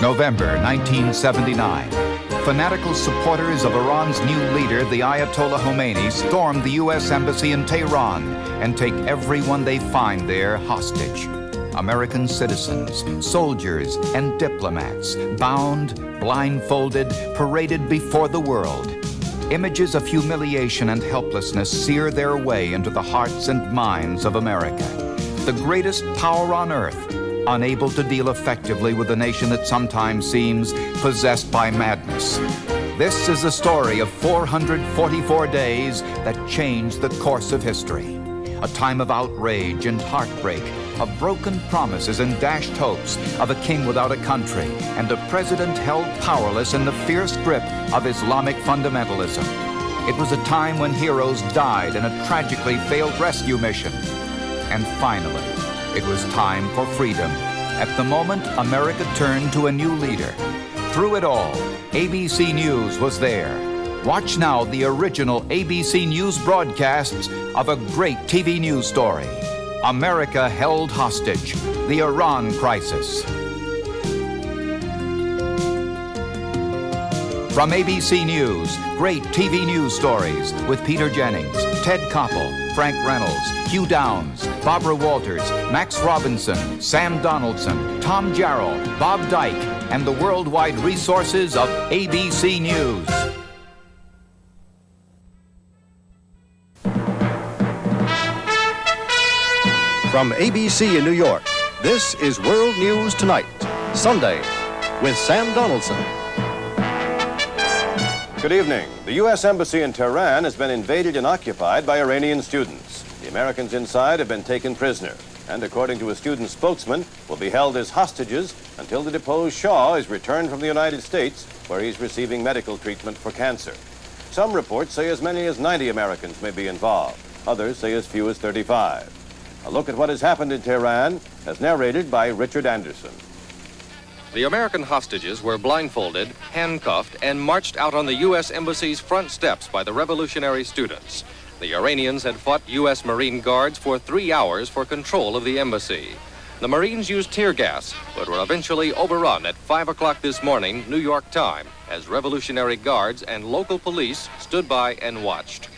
November 1979. Fanatical supporters of Iran's new leader, the Ayatollah Khomeini, storm the U.S. Embassy in Tehran and take everyone they find there hostage. American citizens, soldiers, and diplomats, bound, blindfolded, paraded before the world. Images of humiliation and helplessness sear their way into the hearts and minds of America. The greatest power on earth, unable to deal effectively with a nation that sometimes seems possessed by madness. This is the story of 444 days that changed the course of history. A time of outrage and heartbreak, of broken promises and dashed hopes, of a king without a country, and a president held powerless in the fierce grip of Islamic fundamentalism. It was a time when heroes died in a tragically failed rescue mission. And finally, it was time for freedom. At the moment, America turned to a new leader. Through it all, ABC News was there. Watch now the original ABC News broadcasts of a great TV news story. America held hostage, the Iran crisis. From ABC News, great TV news stories with Peter Jennings, Ted Koppel, Frank Reynolds, Hugh Downs, Barbara Walters, Max Robinson, Sam Donaldson, Tom Jarrell, Bob Dyke, and the worldwide resources of ABC News. From ABC in New York, this is World News Tonight, Sunday, with Sam Donaldson. Good evening. The U.S. Embassy in Tehran has been invaded and occupied by Iranian students. The Americans inside have been taken prisoner, and according to a student spokesman, will be held as hostages until the deposed Shah is returned from the United States, where he's receiving medical treatment for cancer. Some reports say as many as 90 Americans may be involved. Others say as few as 35. A look at what has happened in Tehran, as narrated by Richard Anderson. The American hostages were blindfolded, handcuffed, and marched out on the U.S. Embassy's front steps by the revolutionary students. The Iranians had fought U.S. Marine guards for 3 hours for control of the embassy. The Marines used tear gas, but were eventually overrun at 5 o'clock this morning, New York time, as Revolutionary Guards and local police stood by and watched.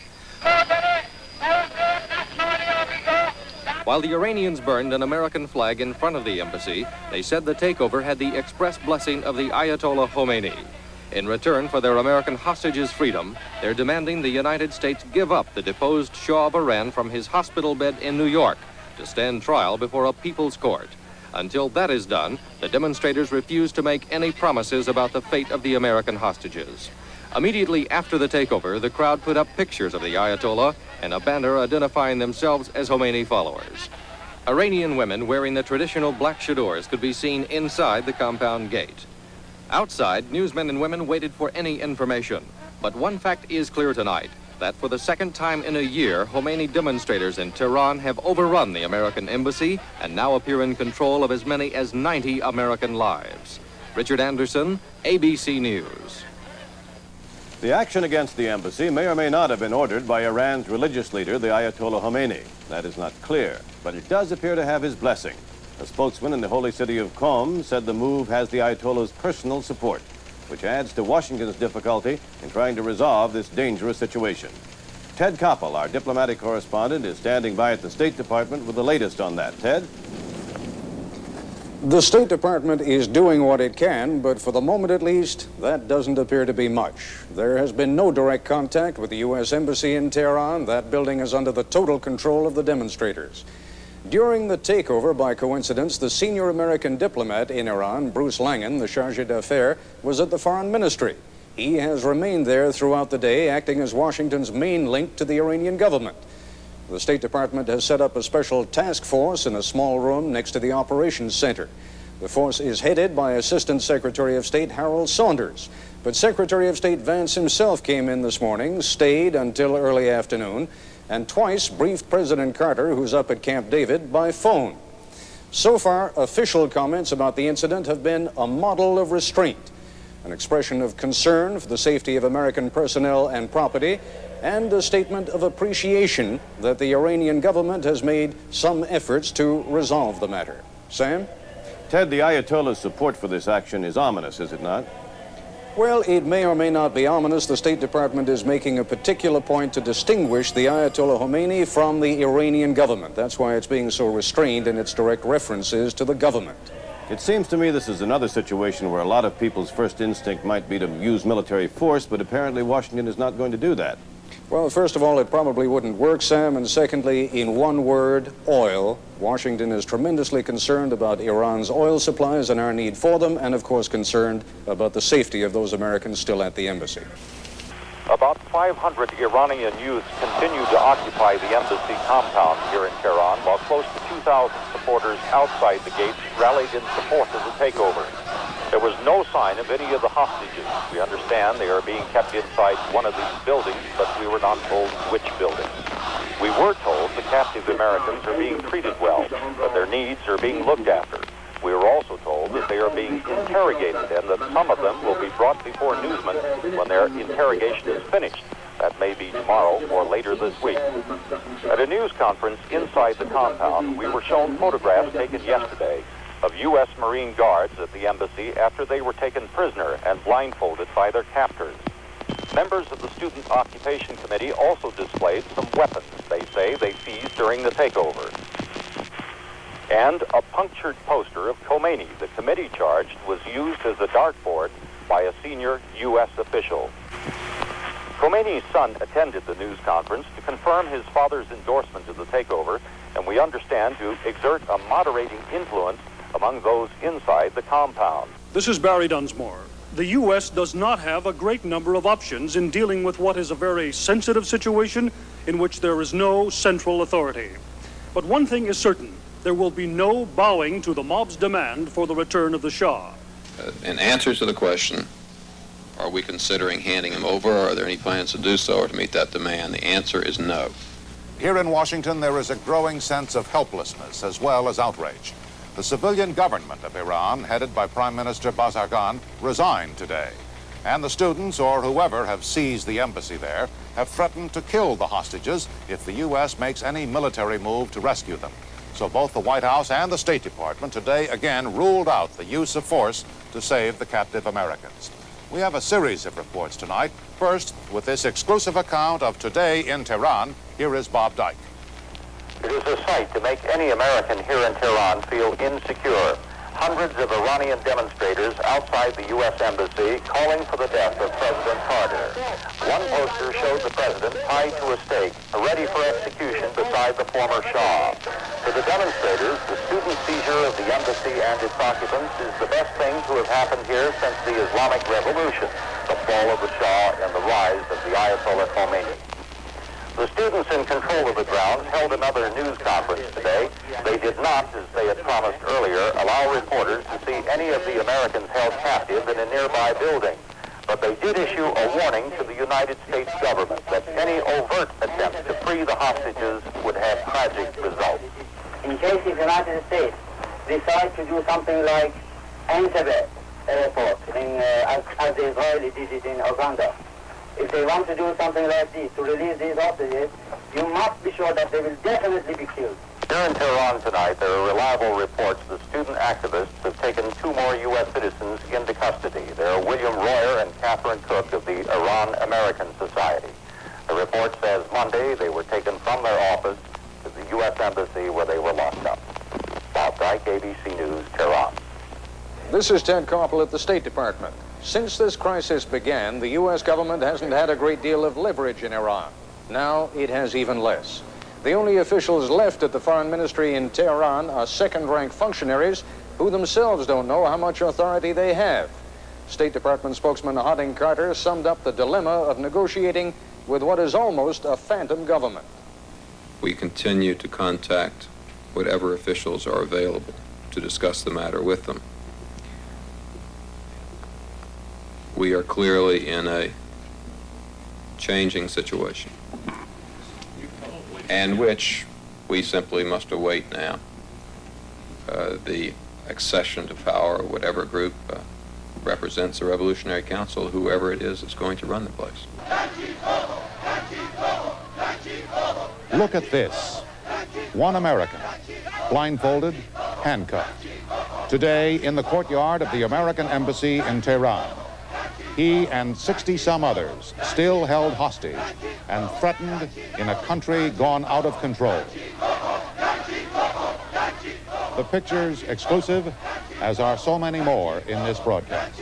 While the Iranians burned an American flag in front of the embassy, they said the takeover had the express blessing of the Ayatollah Khomeini. In return for their American hostages' freedom, they're demanding the United States give up the deposed Shah of Iran from his hospital bed in New York to stand trial before a people's court. Until that is done, the demonstrators refuse to make any promises about the fate of the American hostages. Immediately after the takeover, the crowd put up pictures of the Ayatollah and a banner identifying themselves as Khomeini followers. Iranian women wearing the traditional black chadors could be seen inside the compound gate. Outside, newsmen and women waited for any information. But one fact is clear tonight, that for the second time in a year, Khomeini demonstrators in Tehran have overrun the American embassy and now appear in control of as many as 90 American lives. Richard Anderson, ABC News. The action against the embassy may or may not have been ordered by Iran's religious leader, the Ayatollah Khomeini. That is not clear, but it does appear to have his blessing. A spokesman in the holy city of Qom said the move has the Ayatollah's personal support, which adds to Washington's difficulty in trying to resolve this dangerous situation. Ted Koppel, our diplomatic correspondent, is standing by at the State Department with the latest on that. Ted? The State Department is doing what it can, but for the moment at least, that doesn't appear to be much. There has been no direct contact with the U.S. Embassy in Tehran. That building is under the total control of the demonstrators. During the takeover, by coincidence, the senior American diplomat in Iran, Bruce Langan, the charge d'affaires, was at the foreign ministry. He has remained there throughout the day, acting as Washington's main link to the Iranian government. The State Department has set up a special task force in a small room next to the operations center. The force is headed by Assistant Secretary of State Harold Saunders. But Secretary of State Vance himself came in this morning, stayed until early afternoon, and twice briefed President Carter, who's up at Camp David, by phone. So far, official comments about the incident have been a model of restraint, an expression of concern for the safety of American personnel and property, and a statement of appreciation that the Iranian government has made some efforts to resolve the matter. Sam? Ted, the Ayatollah's support for this action is ominous, is it not? Well, it may or may not be ominous. The State Department is making a particular point to distinguish the Ayatollah Khomeini from the Iranian government. That's why it's being so restrained in its direct references to the government. It seems to me this is another situation where a lot of people's first instinct might be to use military force, but apparently Washington is not going to do that. Well, first of all, it probably wouldn't work, Sam, and secondly, in one word, oil. Washington is tremendously concerned about Iran's oil supplies and our need for them, and of course concerned about the safety of those Americans still at the embassy. About 500 Iranian youths continue to occupy the embassy compound here in Tehran, while close to 2,000 supporters outside the gates rallied in support of the takeover. There was no sign of any of the hostages. We understand they are being kept inside one of these buildings, but we were not told which building. We were told the captive Americans are being treated well, but their needs are being looked after. We were also told that they are being interrogated and that some of them will be brought before newsmen when their interrogation is finished. That may be tomorrow or later this week. At a news conference inside the compound, we were shown photographs taken yesterday of U.S. Marine Guards at the embassy after they were taken prisoner and blindfolded by their captors. Members of the Student Occupation Committee also displayed some weapons they say they seized during the takeover. And a punctured poster of Khomeini, the committee charged, was used as a dartboard by a senior U.S. official. Khomeini's son attended the news conference to confirm his father's endorsement of the takeover, and we understand to exert a moderating influence among those inside the compound. This is Barry Dunsmore. The U.S. does not have a great number of options in dealing with what is a very sensitive situation in which there is no central authority. But one thing is certain. There will be no bowing to the mob's demand for the return of the Shah. In answer to the question, are we considering handing him over, or are there any plans to do so or to meet that demand, the answer is no. Here in Washington, there is a growing sense of helplessness as well as outrage. The civilian government of Iran, headed by Prime Minister Bazargan, resigned today. And the students, or whoever have seized the embassy there, have threatened to kill the hostages if the U.S. makes any military move to rescue them. So both the White House and the State Department today again ruled out the use of force to save the captive Americans. We have a series of reports tonight. First, with this exclusive account of today in Tehran, here is Bob Dyke. It is a sight to make any American here in Tehran feel insecure. Hundreds of Iranian demonstrators outside the U.S. Embassy calling for the death of President Carter. One poster showed the president tied to a stake, ready for execution beside the former Shah. For the demonstrators, the student seizure of the embassy and its occupants is the best thing to have happened here since the Islamic Revolution, the fall of the Shah and the rise of the Ayatollah Khomeini. The students in control of the grounds held another news conference today. They did not, as they had promised earlier, allow reporters to see any of the Americans held captive in a nearby building. But they did issue a warning to the United States government that any overt attempt to free the hostages would have tragic results. In case the United States decide to do something like Entebbe airport, as the Israelis did it in Uganda, if they want to do something like this, to release these hostages, you must be sure that they will definitely be killed. Here in Tehran tonight, there are reliable reports that student activists have taken 2 more U.S. citizens into custody. They are William Royer and Catherine Cook of the Iran-American Society. The report says Monday they were taken from their office to the U.S. Embassy where they were locked up. Bob Dyke, ABC News, Tehran. This is Ted Koppel at the State Department. Since this crisis began, the U.S. government hasn't had a great deal of leverage in Iran. Now it has even less. The only officials left at the Foreign Ministry in Tehran are second-rank functionaries who themselves don't know how much authority they have. State Department spokesman Harding Carter summed up the dilemma of negotiating with what is almost a phantom government. We continue to contact whatever officials are available to discuss the matter with them. We are clearly in a changing situation, and which we simply must await now. The accession to power of whatever group represents the Revolutionary Council, whoever it is that's going to run the place. Look at this. One American, blindfolded, handcuffed. Today, in the courtyard of the American Embassy in Tehran, he and 60-some others still held hostage and threatened in a country gone out of control. The pictures exclusive, as are so many more in this broadcast.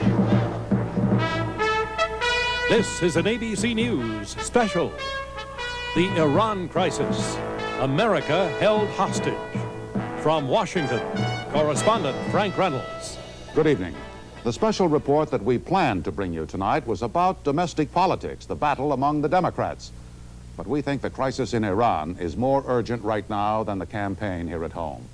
This is an ABC News special. The Iran crisis. America held hostage. From Washington, correspondent Frank Reynolds. Good evening. The special report that we planned to bring you tonight was about domestic politics, the battle among the Democrats. But we think the crisis in Iran is more urgent right now than the campaign here at home.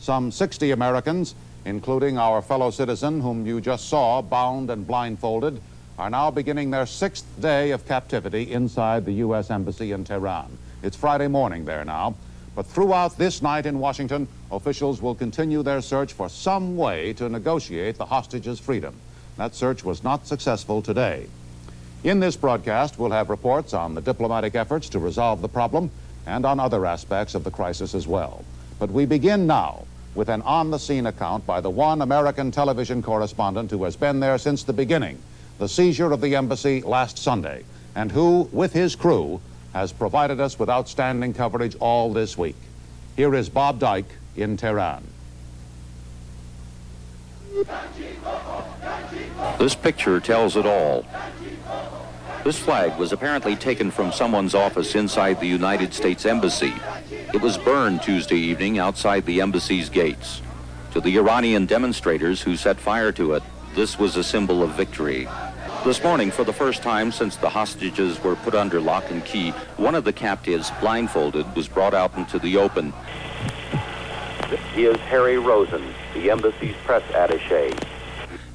Some 60 Americans, including our fellow citizen whom you just saw bound and blindfolded, are now beginning their 6th day of captivity inside the U.S. Embassy in Tehran. It's Friday morning there now, but throughout this night in Washington, officials will continue their search for some way to negotiate the hostages' freedom. That search was not successful today. In this broadcast, we'll have reports on the diplomatic efforts to resolve the problem and on other aspects of the crisis as well. But we begin now with an on-the-scene account by the one American television correspondent who has been there since the beginning, the seizure of the embassy last Sunday, and who, with his crew, has provided us with outstanding coverage all this week. Here is Bob Dyke in Tehran. This picture tells it all. This flag was apparently taken from someone's office inside the United States Embassy. It was burned Tuesday evening outside the embassy's gates. To the Iranian demonstrators who set fire to it, this was a symbol of victory. This morning, for the first time since the hostages were put under lock and key, one of the captives, blindfolded, was brought out into the open. He is Harry Rosen, the embassy's press attaché.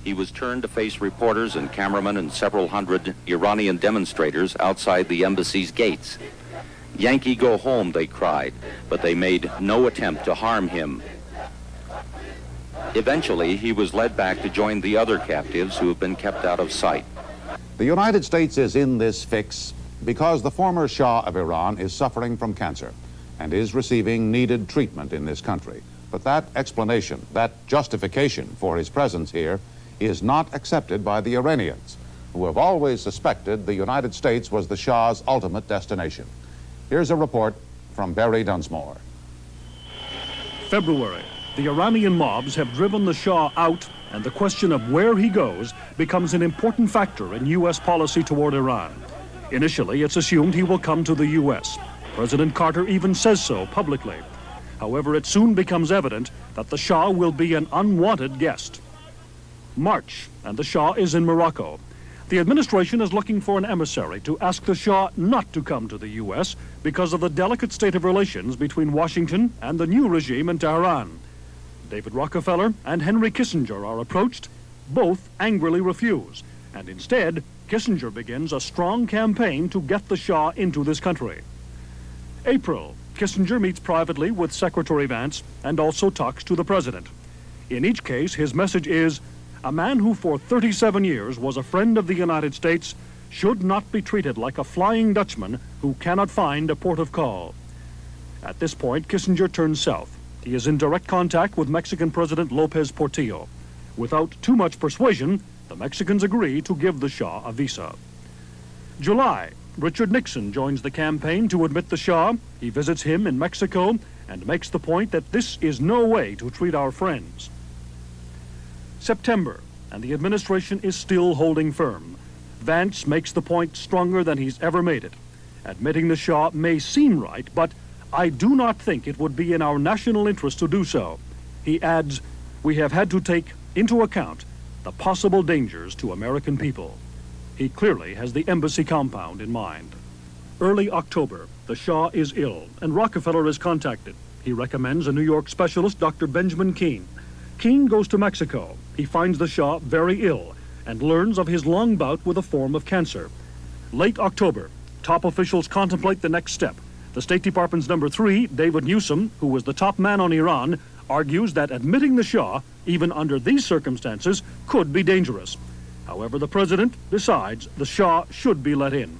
He was turned to face reporters and cameramen and several hundred Iranian demonstrators outside the embassy's gates. "Yankee, go home," they cried, but they made no attempt to harm him. Eventually, he was led back to join the other captives who have been kept out of sight. The United States is in this fix because the former Shah of Iran is suffering from cancer and is receiving needed treatment in this country. But that explanation, that justification for his presence here is not accepted by the Iranians, who have always suspected the United States was the Shah's ultimate destination. Here's a report from Barry Dunsmore. February. The Iranian mobs have driven the Shah out, and the question of where he goes becomes an important factor in U.S. policy toward Iran. Initially, it's assumed he will come to the U.S. President Carter even says so publicly. However, it soon becomes evident that the Shah will be an unwanted guest. March, and the Shah is in Morocco. The administration is looking for an emissary to ask the Shah not to come to the U.S. because of the delicate state of relations between Washington and the new regime in Tehran. David Rockefeller and Henry Kissinger are approached. Both angrily refuse, and instead, Kissinger begins a strong campaign to get the Shah into this country. April, Kissinger meets privately with Secretary Vance and also talks to the president. In each case, his message is, a man who for 37 years was a friend of the United States should not be treated like a Flying Dutchman who cannot find a port of call. At this point, Kissinger turns south. He is in direct contact with Mexican President Lopez Portillo. Without too much persuasion, the Mexicans agree to give the Shah a visa. July, Richard Nixon joins the campaign to admit the Shah. He visits him in Mexico and makes the point that this is no way to treat our friends. September, and the administration is still holding firm. Vance makes the point stronger than he's ever made it. Admitting the Shah may seem right, but I do not think it would be in our national interest to do so. He adds, we have had to take into account the possible dangers to American people. He clearly has the embassy compound in mind. Early October, the Shah is ill, and Rockefeller is contacted. He recommends a New York specialist, Dr. Benjamin Keene. Keene goes to Mexico. He finds the Shah very ill and learns of his long bout with a form of cancer. Late October, top officials contemplate the next step. The State Department's number 3, David Newsom, who was the top man on Iran, argues that admitting the Shah, even under these circumstances, could be dangerous. However, the president decides the Shah should be let in.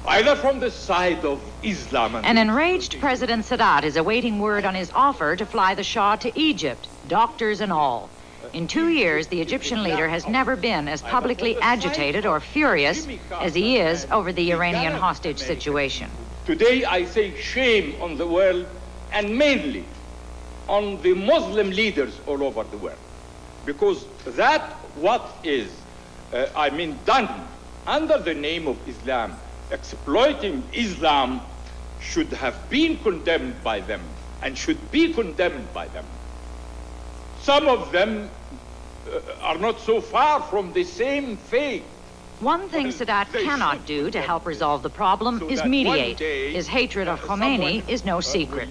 either from the side of Islam and... An enraged President Sadat is awaiting word on his offer to fly the Shah to Egypt, doctors and all. In 2 years, the Egyptian leader has never been as publicly agitated or furious as he is over the Iranian hostage situation. Today, I say shame on the world, and mainly on the Muslim leaders all over the world, because that what is, done under the name of Islam, exploiting Islam, should have been condemned by them and should be condemned by them. Some of them are not so far from the same fate. One thing Sadat cannot do to help resolve the problem is mediate. His hatred of Khomeini is no secret.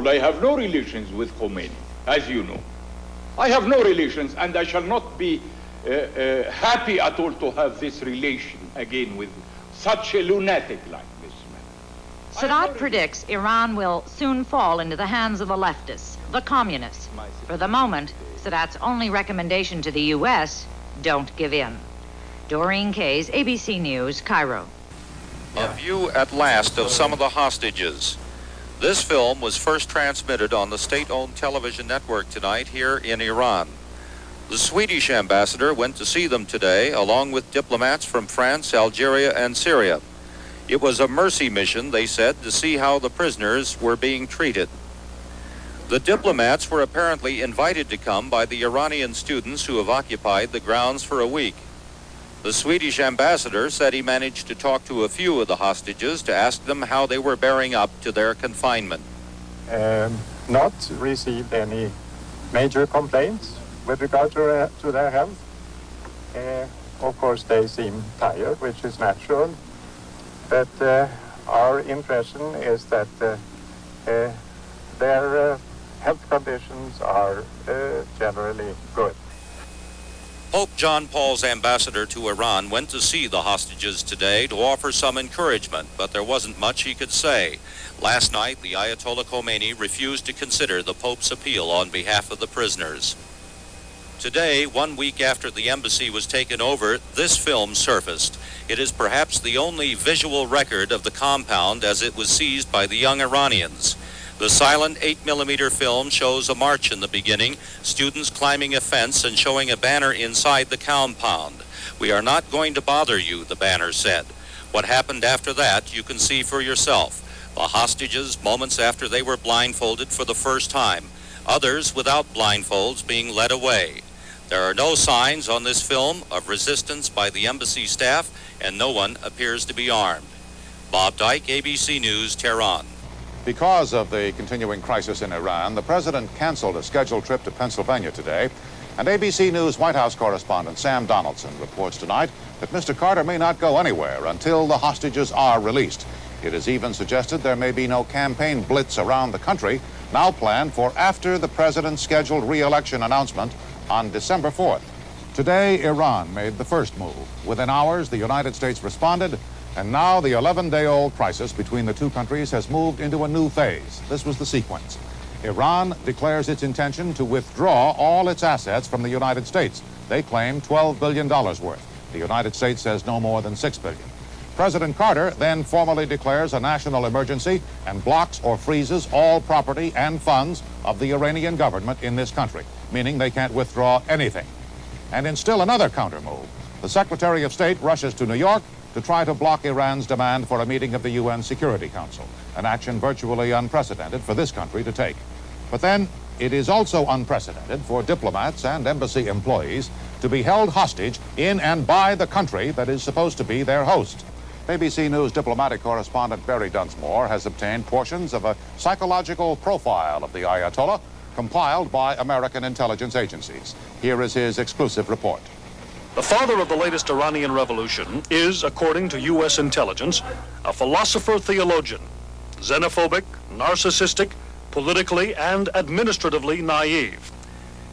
I have no relations with Khomeini, as you know. I have no relations, and I shall not be happy at all to have this relation again with such a lunatic like this man. Sadat predicts Iran will soon fall into the hands of the leftists, the communists. For the moment, Sadat's only recommendation to the U.S., don't give in. Doreen Kays, ABC News, Cairo. A view at last of some of the hostages. This film was first transmitted on the state-owned television network tonight here in Iran. The Swedish ambassador went to see them today, along with diplomats from France, Algeria, and Syria. It was a mercy mission, they said, to see how the prisoners were being treated. The diplomats were apparently invited to come by the Iranian students who have occupied the grounds for a week. The Swedish ambassador said he managed to talk to a few of the hostages to ask them how they were bearing up to their confinement. Not received any major complaints with regard to their health. Of course, they seem tired, which is natural. But our impression is that their health conditions are generally good. Pope John Paul's ambassador to Iran went to see the hostages today to offer some encouragement, but there wasn't much he could say. Last night, the Ayatollah Khomeini refused to consider the Pope's appeal on behalf of the prisoners. Today, 1 week after the embassy was taken over, this film surfaced. It is perhaps the only visual record of the compound as it was seized by the young Iranians. The silent 8mm film shows a march in the beginning, students climbing a fence and showing a banner inside the compound. "We are not going to bother you," the banner said. What happened after that, you can see for yourself. The hostages, moments after they were blindfolded for the first time. Others without blindfolds being led away. There are no signs on this film of resistance by the embassy staff, and no one appears to be armed. Bob Dyke, ABC News, Tehran. Because of the continuing crisis in Iran, the president canceled a scheduled trip to Pennsylvania today, and ABC News White House correspondent Sam Donaldson reports tonight that Mr. Carter may not go anywhere until the hostages are released. It is even suggested there may be no campaign blitz around the country, now planned for after the president's scheduled re-election announcement on December 4th. Today, Iran made the first move. Within hours, the United States responded, and now the 11-day-old crisis between the two countries has moved into a new phase. This was the sequence. Iran declares its intention to withdraw all its assets from the United States. They claim $12 billion worth. The United States says no more than $6 billion. President Carter then formally declares a national emergency and blocks or freezes all property and funds of the Iranian government in this country, meaning they can't withdraw anything. And in still another counter move, the Secretary of State rushes to New York to try to block Iran's demand for a meeting of the UN Security Council, an action virtually unprecedented for this country to take. But then, it is also unprecedented for diplomats and embassy employees to be held hostage in and by the country that is supposed to be their host. ABC News diplomatic correspondent Barry Dunsmore has obtained portions of a psychological profile of the Ayatollah compiled by American intelligence agencies. Here is his exclusive report. The father of the latest Iranian revolution is, according to U.S. intelligence, a philosopher-theologian, xenophobic, narcissistic, politically and administratively naive.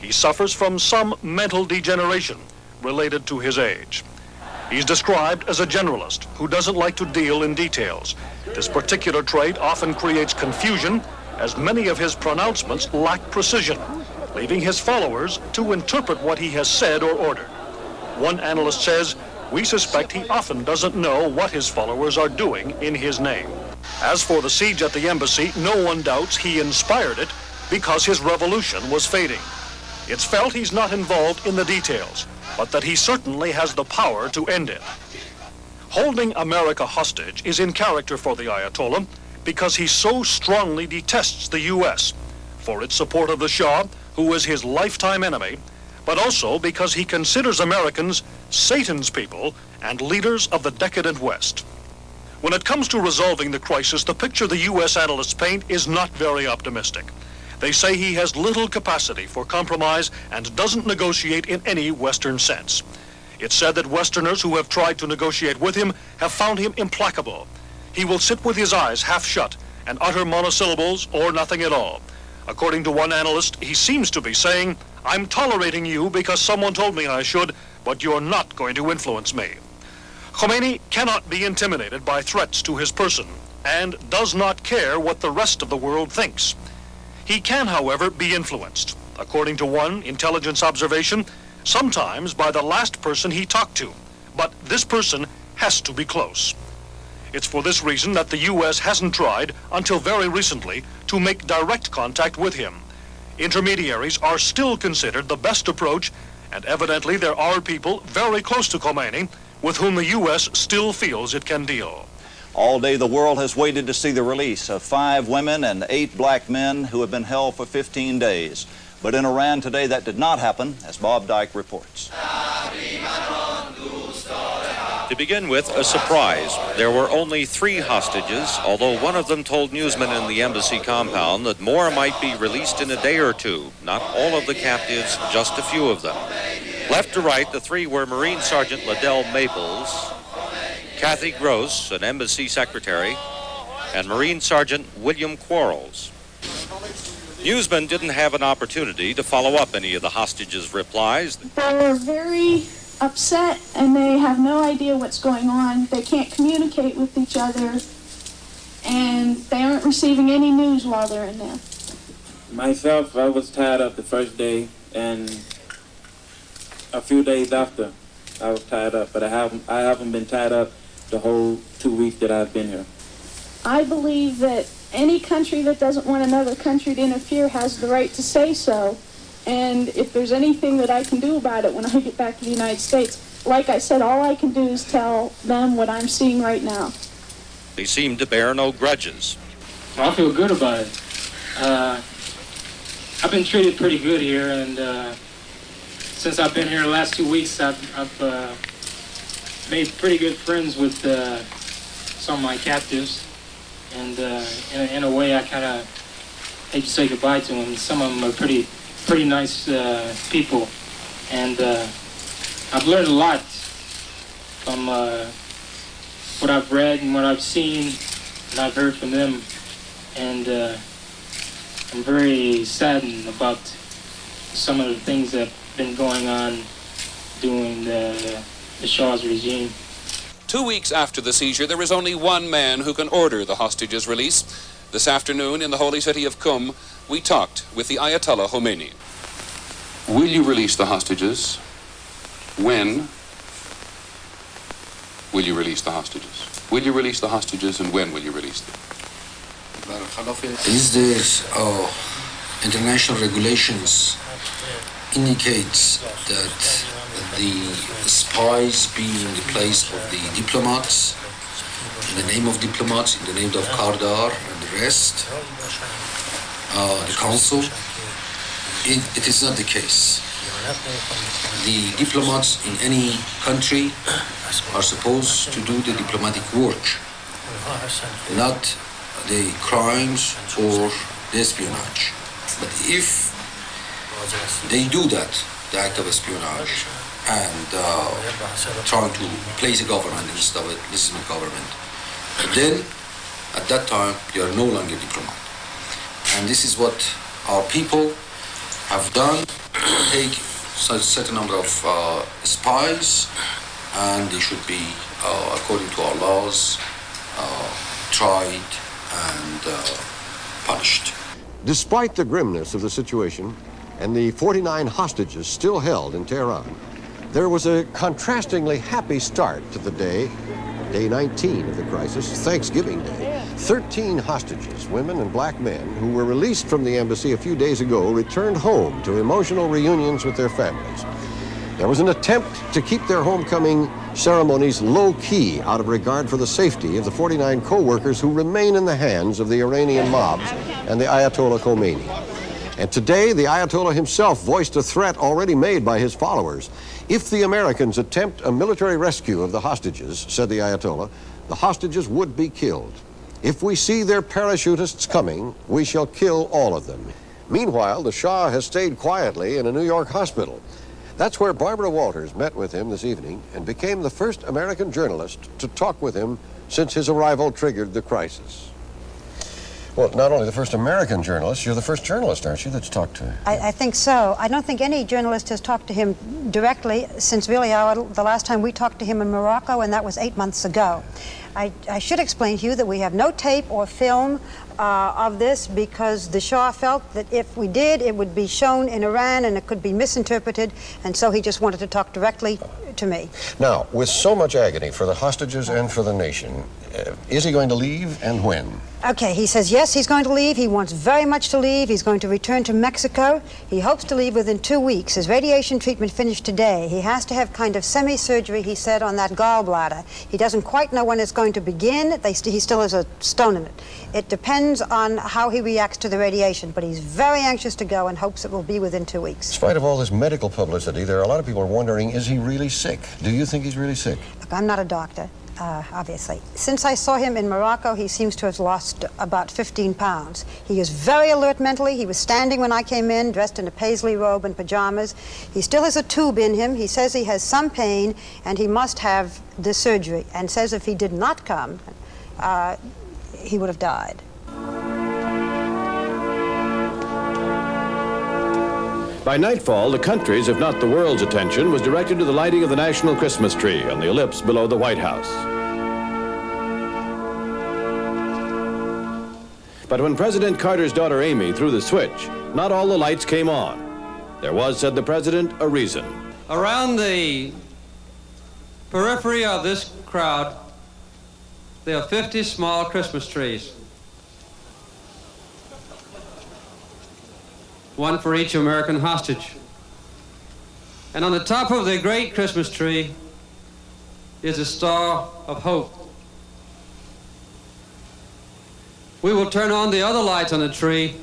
He suffers from some mental degeneration related to his age. He's described as a generalist who doesn't like to deal in details. This particular trait often creates confusion, as many of his pronouncements lack precision, leaving his followers to interpret what he has said or ordered. One analyst says we suspect he often doesn't know what his followers are doing in his name. As for the siege at the embassy, no one doubts he inspired it because his revolution was fading. It's felt he's not involved in the details, but that he certainly has the power to end it. Holding America hostage is in character for the Ayatollah because he so strongly detests the U.S. for its support of the Shah, who is his lifetime enemy, but also because he considers Americans Satan's people and leaders of the decadent West. When it comes to resolving the crisis, the picture the U.S. analysts paint is not very optimistic. They say he has little capacity for compromise and doesn't negotiate in any Western sense. It's said that Westerners who have tried to negotiate with him have found him implacable. He will sit with his eyes half shut and utter monosyllables or nothing at all. According to one analyst, he seems to be saying, "I'm tolerating you because someone told me I should, but you're not going to influence me." Khomeini cannot be intimidated by threats to his person and does not care what the rest of the world thinks. He can, however, be influenced, according to one intelligence observation, sometimes by the last person he talked to, but this person has to be close. It's for this reason that the U.S. hasn't tried, until very recently, to make direct contact with him. Intermediaries are still considered the best approach, and evidently there are people very close to Khomeini with whom the U.S. still feels it can deal. All day the world has waited to see the release of 5 women and 8 black men who have been held for 15 days. But in Iran today that did not happen, as Bob Dyke reports. To begin with, a surprise. There were only 3 hostages, although one of them told newsmen in the embassy compound that more might be released in a day or two. Not all of the captives, just a few of them. Left to right, the 3 were Marine Sergeant Liddell Maples, Kathy Gross, an embassy secretary, and Marine Sergeant William Quarles. Newsmen didn't have an opportunity to follow up any of the hostages' replies. They're very upset and they have no idea what's going on. They can't communicate with each other and they aren't receiving any news while they're in there. Myself, I was tied up the first day and a few days after I was tied up, but I haven't been tied up the whole 2 weeks that I've been here. I believe that any country that doesn't want another country to interfere has the right to say so. And if there's anything that I can do about it when I get back to the United States, like I said, all I can do is tell them what I'm seeing right now. They seemed to bear no grudges. Well, I feel good about it. I've been treated pretty good here, and since I've been here the last 2 weeks, I've made pretty good friends with some of my captives. And in a way, I kind of hate to say goodbye to them. Some of them are pretty nice people, and I've learned a lot from what I've read and what I've seen and I've heard from them, and I'm very saddened about some of the things that have been going on during the Shah's regime. 2 weeks after the seizure, there is only one man who can order the hostages' release. This afternoon, in the holy city of Qum, we talked with the Ayatollah Khomeini. Will you release the hostages? When will you release the hostages? Will you release the hostages, and when will you release them? These days, international regulations indicates that the spies be in the place of the diplomats, in the name of diplomats, in the name of Kardar and the rest, the council. It is not the case. The diplomats in any country are supposed to do the diplomatic work, not the crimes or the espionage. But if they do that, the act of espionage, and trying to place a government instead of a legitimate government, then at that time they are no longer diplomat. And this is what our people have done, take a certain number of spies, and they should be, according to our laws, tried and punished. Despite the grimness of the situation and the 49 hostages still held in Tehran, There was a contrastingly happy start to the day 19 of the crisis, Thanksgiving Day. 13 hostages, women and black men, who were released from the embassy a few days ago, returned home to emotional reunions with their families. There was an attempt to keep their homecoming ceremonies low-key out of regard for the safety of the 49 co-workers who remain in the hands of the Iranian mobs and the Ayatollah Khomeini. And today, the Ayatollah himself voiced a threat already made by his followers. If the Americans attempt a military rescue of the hostages, said the Ayatollah, the hostages would be killed. If we see their parachutists coming, we shall kill all of them. Meanwhile, the Shah has stayed quietly in a New York hospital. That's where Barbara Walters met with him this evening and became the first American journalist to talk with him since his arrival triggered the crisis. Well, not only the first American journalist, you're the first journalist, aren't you, that's talked to him? I think so. I don't think any journalist has talked to him directly since really the last time we talked to him in Morocco, and that was 8 months ago. I should explain to you that we have no tape or film of this because the Shah felt that if we did, it would be shown in Iran and it could be misinterpreted, and so he just wanted to talk directly to me. Now, with so much agony for the hostages and for the nation, is he going to leave, and when? Okay, he says yes, he's going to leave. He wants very much to leave. He's going to return to Mexico. He hopes to leave within 2 weeks. His radiation treatment finished today. He has to have kind of semi-surgery, he said, on that gallbladder. He doesn't quite know when it's going to begin. He still has a stone in it. It depends on how he reacts to the radiation, but he's very anxious to go and hopes it will be within 2 weeks. In spite of all this medical publicity, there are a lot of people who are wondering, is he really sick? Do you think he's really sick? Look, I'm not a doctor. Obviously. Since I saw him in Morocco, he seems to have lost about 15 pounds. He is very alert mentally. He was standing when I came in, dressed in a paisley robe and pajamas. He still has a tube in him. He says he has some pain, and he must have the surgery, and says if he did not come, he would have died. By nightfall, the country's, if not the world's, attention was directed to the lighting of the national Christmas tree on the ellipse below the White House. But when President Carter's daughter Amy threw the switch, not all the lights came on. There was, said the president, a reason. Around the periphery of this crowd, there are 50 small Christmas trees. One for each American hostage. And on the top of the great Christmas tree is a star of hope. We will turn on the other lights on the tree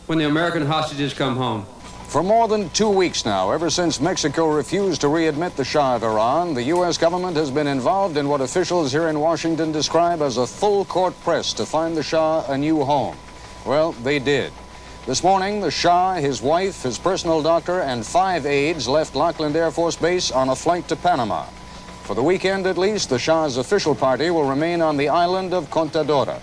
when the American hostages come home. For more than 2 weeks now, ever since Mexico refused to readmit the Shah of Iran, the U.S. government has been involved in what officials here in Washington describe as a full-court press to find the Shah a new home. Well, they did. This morning, the Shah, his wife, his personal doctor, and 5 aides left Lackland Air Force Base on a flight to Panama. For the weekend, at least, the Shah's official party will remain on the island of Contadora.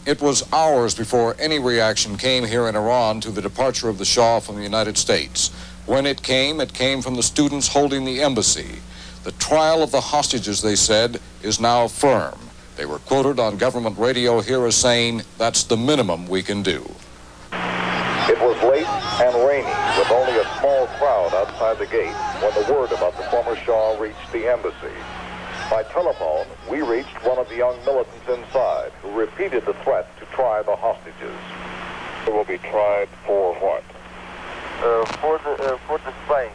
It was hours before any reaction came here in Iran to the departure of the Shah from the United States. When it came from the students holding the embassy. The trial of the hostages, they said, is now firm. They were quoted on government radio here as saying, that's the minimum we can do. It was late and rainy, with only a small crowd outside the gate when the word about the former Shah reached the embassy. By telephone, we reached one of the young militants inside, who repeated the threat to try the hostages. They will be tried for what? For the spying.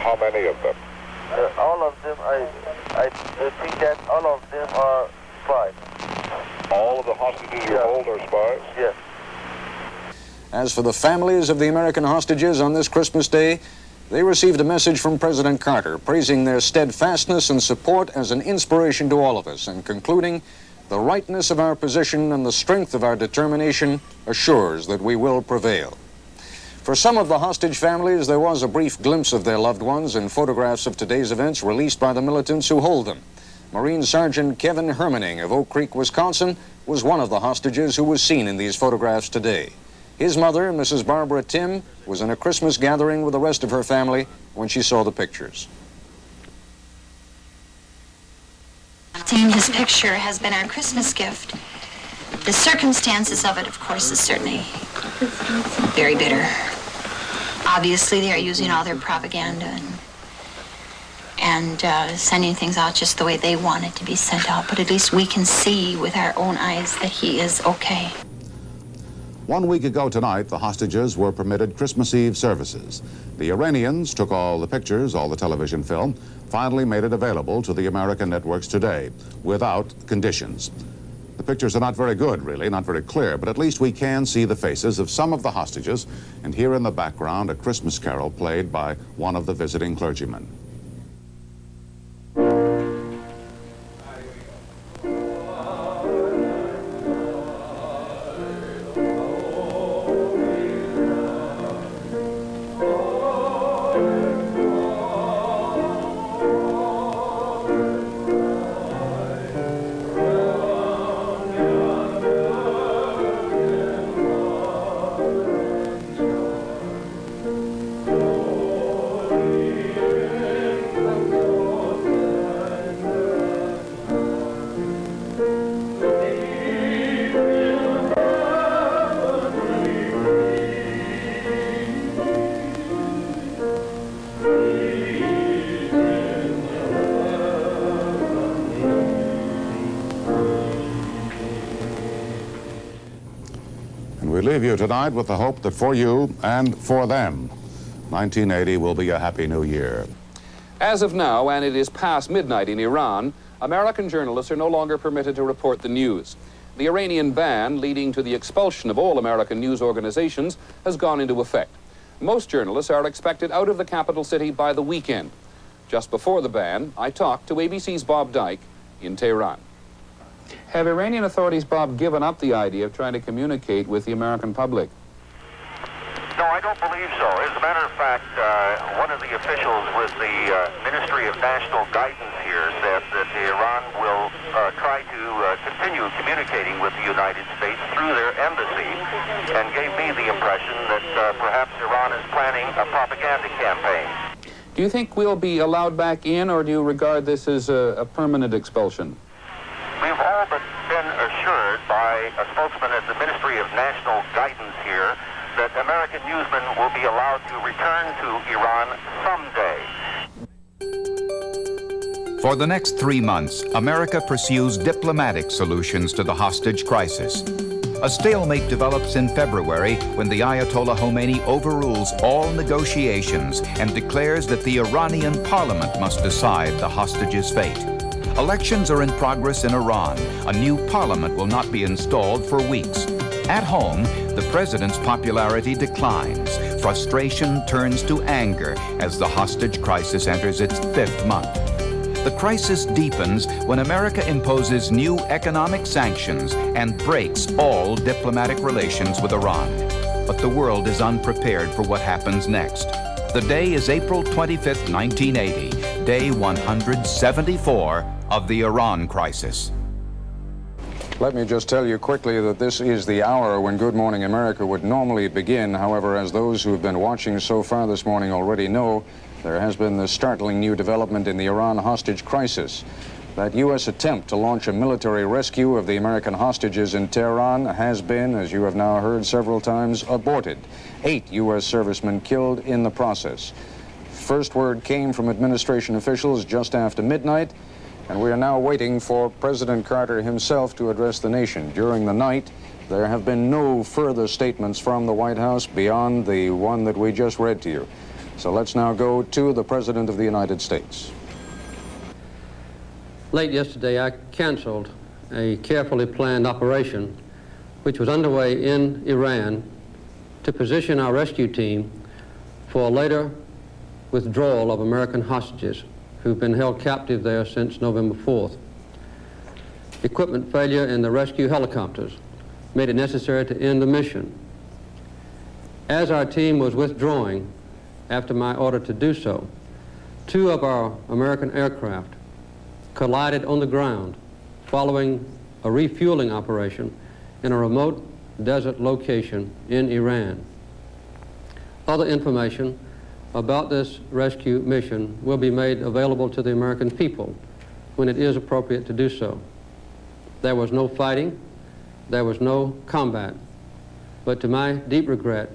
How many of them? All of them, I think that all of them are spies. All of the hostages you hold are spies? Yes. As for the families of the American hostages on this Christmas Day, they received a message from President Carter praising their steadfastness and support as an inspiration to all of us, and concluding, the rightness of our position and the strength of our determination assures that we will prevail. For some of the hostage families, there was a brief glimpse of their loved ones in photographs of today's events released by the militants who hold them. Marine Sergeant Kevin Hermaning of Oak Creek, Wisconsin, was one of the hostages who was seen in these photographs today. His mother, Mrs. Barbara Tim, was in a Christmas gathering with the rest of her family when she saw the pictures. Seeing his picture has been our Christmas gift. The circumstances of it, of course, is certainly very bitter. obviously they are using all their propaganda and sending things out just the way they want it to be sent out. But at least we can see with our own eyes that he is okay. 1 week ago tonight, the hostages were permitted Christmas Eve services. The Iranians took all the pictures, all the television film, finally made it available to the American networks today, without conditions. The pictures are not very good, really, not very clear, but at least we can see the faces of some of the hostages, and here in the background, a Christmas carol played by one of the visiting clergymen. We leave you tonight with the hope that for you and for them, 1980 will be a happy new year. As of now, and it is past midnight in Iran, American journalists are no longer permitted to report the news. The Iranian ban, leading to the expulsion of all American news organizations, has gone into effect. Most journalists are expected out of the capital city by the weekend. Just before the ban, I talked to ABC's Bob Dyke in Tehran. Have Iranian authorities, Bob, given up the idea of trying to communicate with the American public? No, I don't believe so. As a matter of fact, one of the officials with the Ministry of National Guidance here said that Iran will try to continue communicating with the United States through their embassy, and gave me the impression that perhaps Iran is planning a propaganda campaign. Do you think we'll be allowed back in, or do you regard this as a permanent expulsion? We've all but been assured by a spokesman at the Ministry of National Guidance here that American newsmen will be allowed to return to Iran someday. For the next 3 months, America pursues diplomatic solutions to the hostage crisis. A stalemate develops in February when the Ayatollah Khomeini overrules all negotiations and declares that the Iranian parliament must decide the hostages' fate. Elections are in progress in Iran. A new parliament will not be installed for weeks. At home, the president's popularity declines. Frustration turns to anger as the hostage crisis enters its 5th month. The crisis deepens when America imposes new economic sanctions and breaks all diplomatic relations with Iran. But the world is unprepared for what happens next. The day is April 25th, 1980, day 174 of the Iran crisis. Let me just tell you quickly that this is the hour when Good Morning America would normally begin. However, as those who've been watching so far this morning already know, there has been this startling new development in the Iran hostage crisis. That U.S. attempt to launch a military rescue of the American hostages in Tehran has been, as you have now heard several times, aborted. 8 U.S. servicemen killed in the process. First word came from administration officials just after midnight, and we are now waiting for President Carter himself to address the nation. During the night, there have been no further statements from the White House beyond the one that we just read to you. So let's now go to the President of the United States. Late yesterday, I canceled a carefully planned operation which was underway in Iran to position our rescue team for a later withdrawal of American hostages who've been held captive there since November 4th. Equipment failure in the rescue helicopters made it necessary to end the mission. As our team was withdrawing after my order to do so, 2 of our American aircraft collided on the ground following a refueling operation in a remote desert location in Iran. Other information about this rescue mission will be made available to the American people when it is appropriate to do so. There was no fighting, there was no combat, but to my deep regret,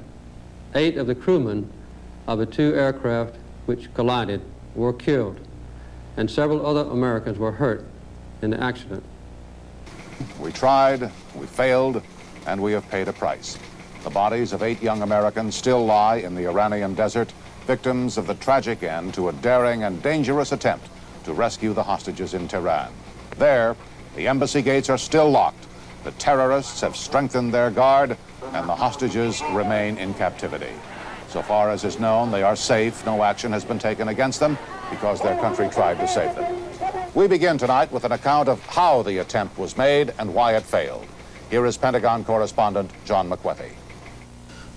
8 of the crewmen of the two aircraft which collided were killed, and several other Americans were hurt in the accident. We tried, we failed, and we have paid a price. The bodies of 8 young Americans still lie in the Iranian desert, victims of the tragic end to a daring and dangerous attempt to rescue the hostages in Tehran. There, the embassy gates are still locked. The terrorists have strengthened their guard, and the hostages remain in captivity. So far as is known, they are safe. No action has been taken against them because their country tried to save them. We begin tonight with an account of how the attempt was made and why it failed. Here is Pentagon correspondent John McWethy.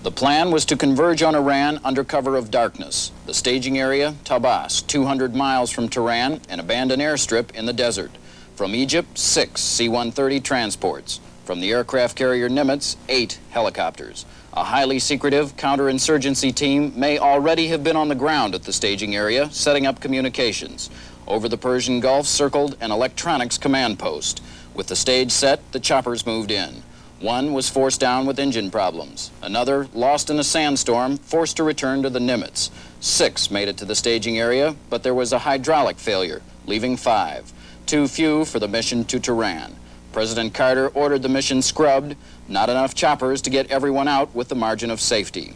The plan was to converge on Iran under cover of darkness. The staging area, Tabas, 200 miles from Tehran, an abandoned airstrip in the desert. From Egypt, 6 C-130 transports. From the aircraft carrier Nimitz, 8 helicopters. A highly secretive counterinsurgency team may already have been on the ground at the staging area, setting up communications. Over the Persian Gulf circled an electronics command post. With the stage set, the choppers moved in. One was forced down with engine problems. Another, lost in a sandstorm, forced to return to the Nimitz. 6 made it to the staging area, but there was a hydraulic failure, leaving 5. Too few for the mission to Tehran. President Carter ordered the mission scrubbed, not enough choppers to get everyone out with the margin of safety.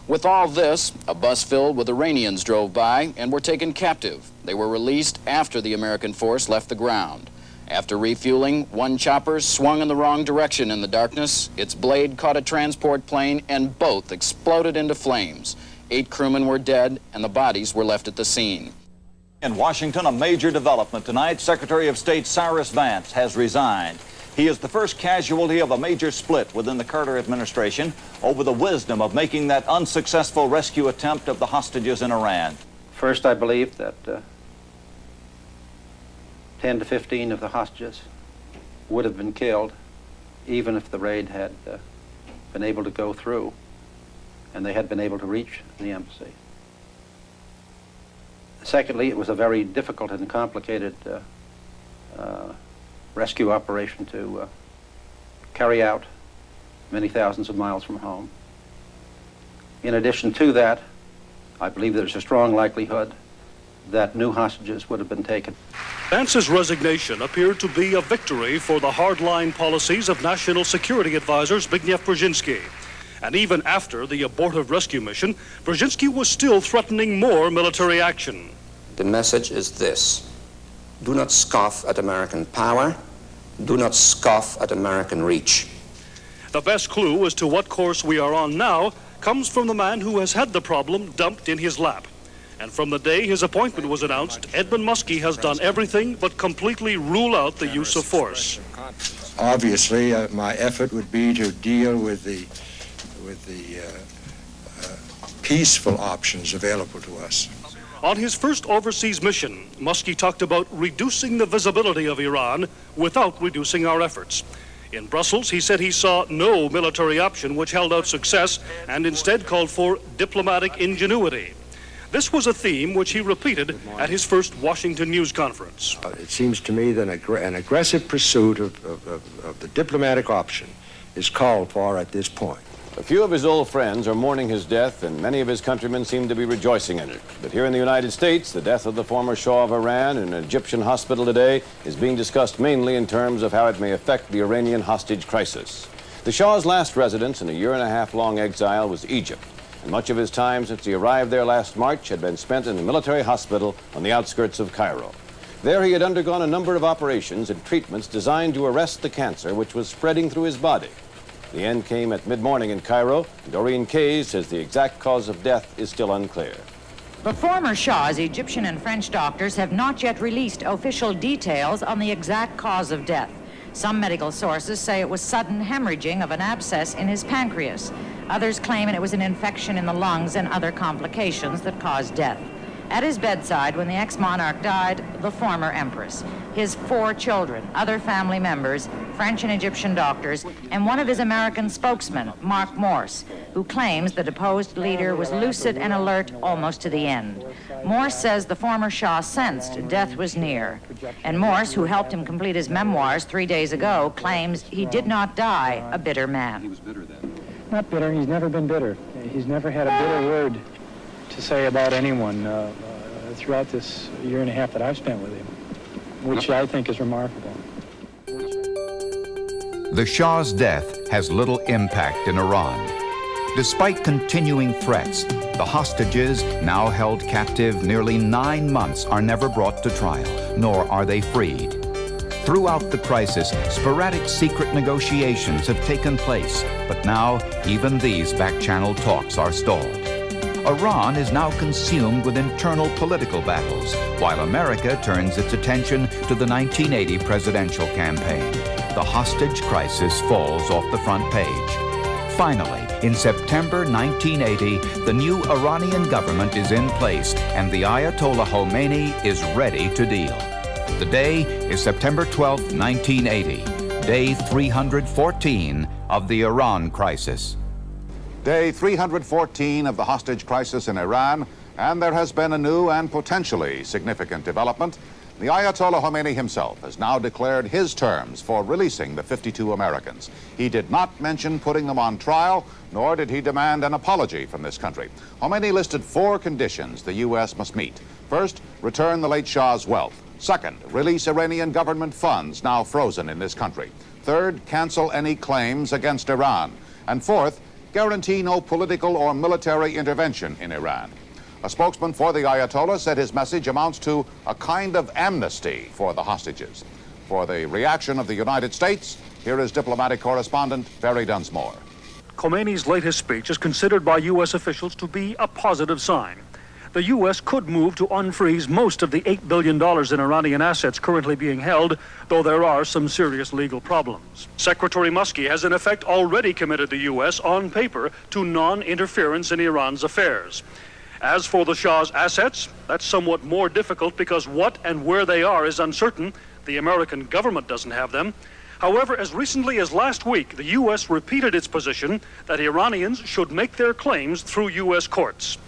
With all this, a bus filled with Iranians drove by and were taken captive. They were released after the American force left the ground. After refueling, one chopper swung in the wrong direction in the darkness. Its blade caught a transport plane and both exploded into flames. 8 crewmen were dead and the bodies were left at the scene. In Washington, a major development tonight. Secretary of State Cyrus Vance has resigned. He is the first casualty of a major split within the Carter administration over the wisdom of making that unsuccessful rescue attempt of the hostages in Iran. First, I believe that 10 to 15 of the hostages would have been killed even if the raid had been able to go through and they had been able to reach the embassy. Secondly, it was a very difficult and complicated rescue operation to carry out many thousands of miles from home. In addition to that, I believe there's a strong likelihood that new hostages would have been taken. Vance's resignation appeared to be a victory for the hardline policies of National Security Advisor Zbigniew Brzezinski. And even after the abortive rescue mission, Brzezinski was still threatening more military action. The message is this: do not scoff at American power, do not scoff at American reach. The best clue as to what course we are on now comes from the man who has had the problem dumped in his lap. And from the day his appointment was announced, Edmund Muskie has done everything but completely rule out the use of force. Obviously, my effort would be to deal with the peaceful options available to us. On his first overseas mission, Muskie talked about reducing the visibility of Iran without reducing our efforts. In Brussels, he said he saw no military option which held out success and instead called for diplomatic ingenuity. This was a theme which he repeated at his first Washington news conference. It seems to me that an aggressive pursuit of the diplomatic option is called for at this point. A few of his old friends are mourning his death, and many of his countrymen seem to be rejoicing in it. But here in the United States, the death of the former Shah of Iran in an Egyptian hospital today is being discussed mainly in terms of how it may affect the Iranian hostage crisis. The Shah's last residence in a year-and-a-half-long exile was Egypt, and much of his time since he arrived there last March had been spent in a military hospital on the outskirts of Cairo. There he had undergone a number of operations and treatments designed to arrest the cancer which was spreading through his body. The end came at mid-morning in Cairo. Doreen Kays says the exact cause of death is still unclear. The former Shah's Egyptian and French doctors have not yet released official details on the exact cause of death. Some medical sources say it was sudden hemorrhaging of an abscess in his pancreas. Others claim it was an infection in the lungs and other complications that caused death. At his bedside, when the ex-monarch died, the former empress, his 4 children, other family members, French and Egyptian doctors, and one of his American spokesmen, Mark Morse, who claims the deposed leader was lucid and alert almost to the end. Morse says the former Shah sensed death was near. And Morse, who helped him complete his memoirs 3 days ago, claims he did not die a bitter man. He was bitter then? Not bitter. He's never been bitter. He's never had a bitter word to say about anyone throughout this year and a half that I've spent with him, which I think is remarkable. The Shah's death has little impact in Iran. Despite continuing threats, the hostages, now held captive nearly 9 months, are never brought to trial, nor are they freed. Throughout the crisis, sporadic secret negotiations have taken place, but now even these back-channel talks are stalled. Iran is now consumed with internal political battles, while America turns its attention to the 1980 presidential campaign. The hostage crisis falls off the front page. Finally, in September 1980, the new Iranian government is in place and the Ayatollah Khomeini is ready to deal. The day is September 12, 1980, day 314 of the Iran crisis. Day 314 of the hostage crisis in Iran, and there has been a new and potentially significant development. The Ayatollah Khomeini himself has now declared his terms for releasing the 52 Americans. He did not mention putting them on trial, nor did he demand an apology from this country. Khomeini listed 4 conditions the U.S. must meet. First, return the late Shah's wealth. Second, release Iranian government funds now frozen in this country. Third, cancel any claims against Iran. And fourth, guarantee no political or military intervention in Iran. A spokesman for the Ayatollah said his message amounts to a kind of amnesty for the hostages. For the reaction of the United States, here is diplomatic correspondent Barry Dunsmore. Khomeini's latest speech is considered by U.S. officials to be a positive sign. The U.S. could move to unfreeze most of the $8 billion in Iranian assets currently being held, though there are some serious legal problems. Secretary Muskie has in effect already committed the U.S. on paper to non-interference in Iran's affairs. As for the Shah's assets, that's somewhat more difficult because what and where they are is uncertain. The American government doesn't have them. However, as recently as last week, the U.S. repeated its position that Iranians should make their claims through U.S. courts.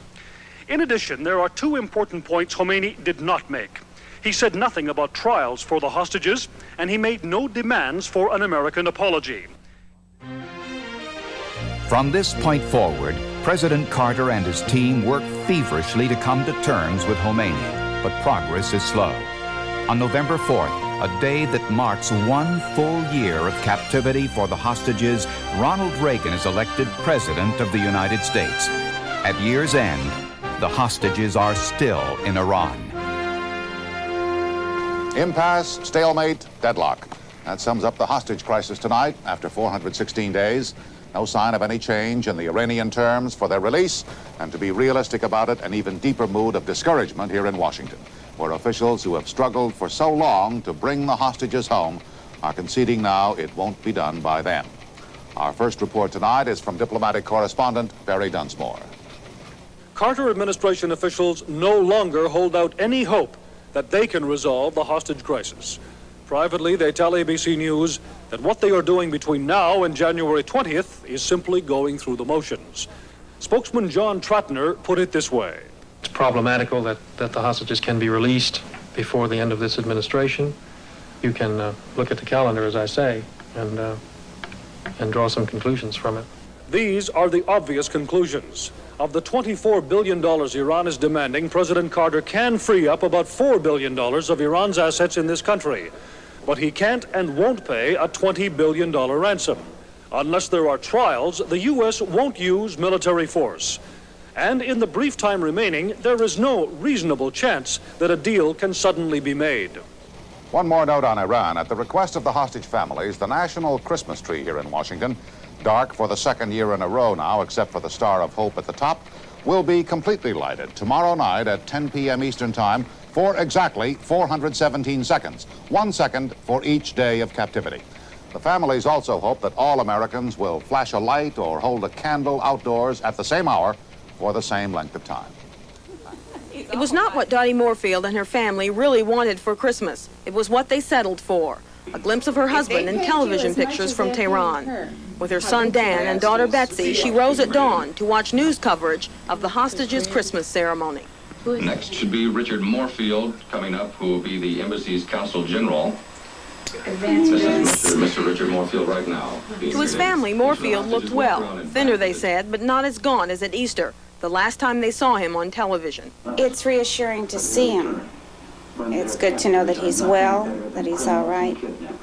In addition, there are 2 important points Khomeini did not make. He said nothing about trials for the hostages, and he made no demands for an American apology. From this point forward, President Carter and his team work feverishly to come to terms with Khomeini, but progress is slow. On November 4th, a day that marks 1 full year of captivity for the hostages, Ronald Reagan is elected President of the United States. At year's end, the hostages are still in Iran. Impasse, stalemate, deadlock. That sums up the hostage crisis tonight after 416 days. No sign of any change in the Iranian terms for their release, and to be realistic about it, an even deeper mood of discouragement here in Washington, where officials who have struggled for so long to bring the hostages home are conceding now it won't be done by them. Our first report tonight is from diplomatic correspondent Barry Dunsmore. Carter administration officials no longer hold out any hope that they can resolve the hostage crisis. Privately, they tell ABC News that what they are doing between now and January 20th is simply going through the motions. Spokesman John Trotner put it this way. It's problematical that the hostages can be released before the end of this administration. You can look at the calendar, as I say, and draw some conclusions from it. These are the obvious conclusions. Of the $24 billion Iran is demanding, President Carter can free up about $4 billion of Iran's assets in this country. But he can't and won't pay a $20 billion ransom. Unless there are trials, the U.S. won't use military force. And in the brief time remaining, there is no reasonable chance that a deal can suddenly be made. One more note on Iran. At the request of the hostage families, the national Christmas tree here in Washington, dark for the 2nd year in a row now, except for the Star of Hope at the top, will be completely lighted tomorrow night at 10 p.m. Eastern Time for exactly 417 seconds, 1 second for each day of captivity. The families also hope that all Americans will flash a light or hold a candle outdoors at the same hour for the same length of time. It was not what Dottie Moorfield and her family really wanted for Christmas. It was what they settled for. A glimpse of her husband in television pictures from Tehran. With her son Dan and daughter Betsy, she rose at dawn to watch news coverage of the hostages' Christmas ceremony. Next should be Richard Moorfield coming up, who will be the embassy's consul general. This is Mr. Richard Moorfield right now. To his family, Moorfield looked well. Thinner, they said, but not as gaunt as at Easter. the last time they saw him on television. It's reassuring to see him. It's good to know that he's well, that he's all right.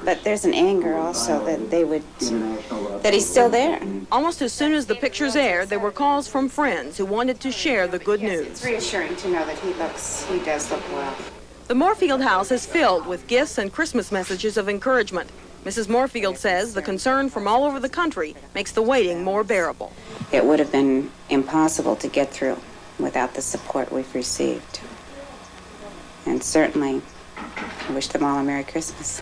But there's an anger also that he's still there. Almost as soon as the pictures aired, there were calls from friends who wanted to share the good news. It's reassuring to know that he does look well. The Moorfield house is filled with gifts and Christmas messages of encouragement. Mrs. Moorfield says the concern from all over the country makes the waiting more bearable. It would have been impossible to get through without the support we've received. And certainly, I wish them all a Merry Christmas.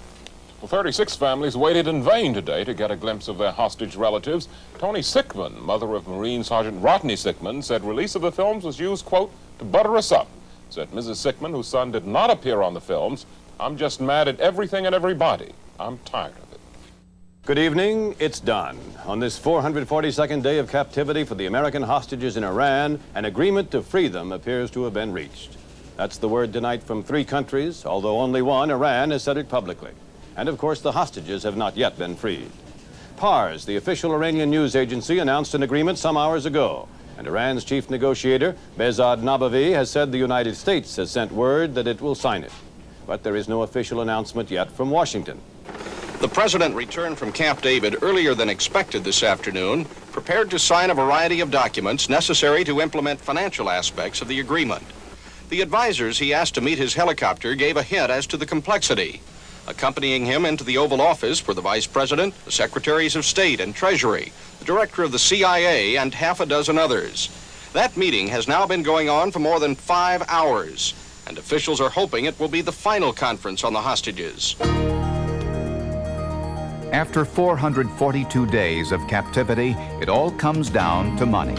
Well, 36 families waited in vain today to get a glimpse of their hostage relatives. Toni Sickman, mother of Marine Sergeant Rodney Sickman, said release of the films was used, quote, to butter us up. Said Mrs. Sickman, whose son did not appear on the films, I'm just mad at everything and everybody. I'm tired of it. Good evening. It's done. On this 442nd day of captivity for the American hostages in Iran, an agreement to free them appears to have been reached. That's the word tonight from 3 countries, although only one, Iran, has said it publicly. And of course, the hostages have not yet been freed. Pars, the official Iranian news agency, announced an agreement some hours ago. And Iran's chief negotiator, Behzad Nabavi, has said the United States has sent word that it will sign it. But there is no official announcement yet from Washington. The president returned from Camp David earlier than expected this afternoon, prepared to sign a variety of documents necessary to implement financial aspects of the agreement. The advisors he asked to meet his helicopter gave a hint as to the complexity. Accompanying him into the Oval Office were the Vice President, the Secretaries of State and Treasury, the Director of the CIA, and half a dozen others. That meeting has now been going on for more than 5 hours, and officials are hoping it will be the final conference on the hostages. After 442 days of captivity, it all comes down to money.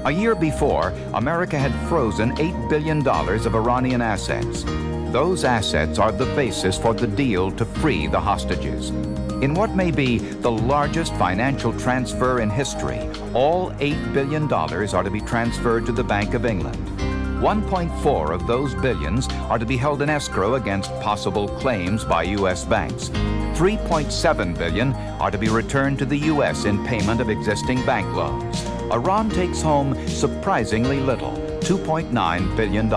A year before, America had frozen $8 billion of Iranian assets. Those assets are the basis for the deal to free the hostages. In what may be the largest financial transfer in history, all $8 billion are to be transferred to the Bank of England. 1.4 of those billions are to be held in escrow against possible claims by U.S. banks. 3.7 billion are to be returned to the U.S. in payment of existing bank loans. Iran takes home surprisingly little, $2.9 billion.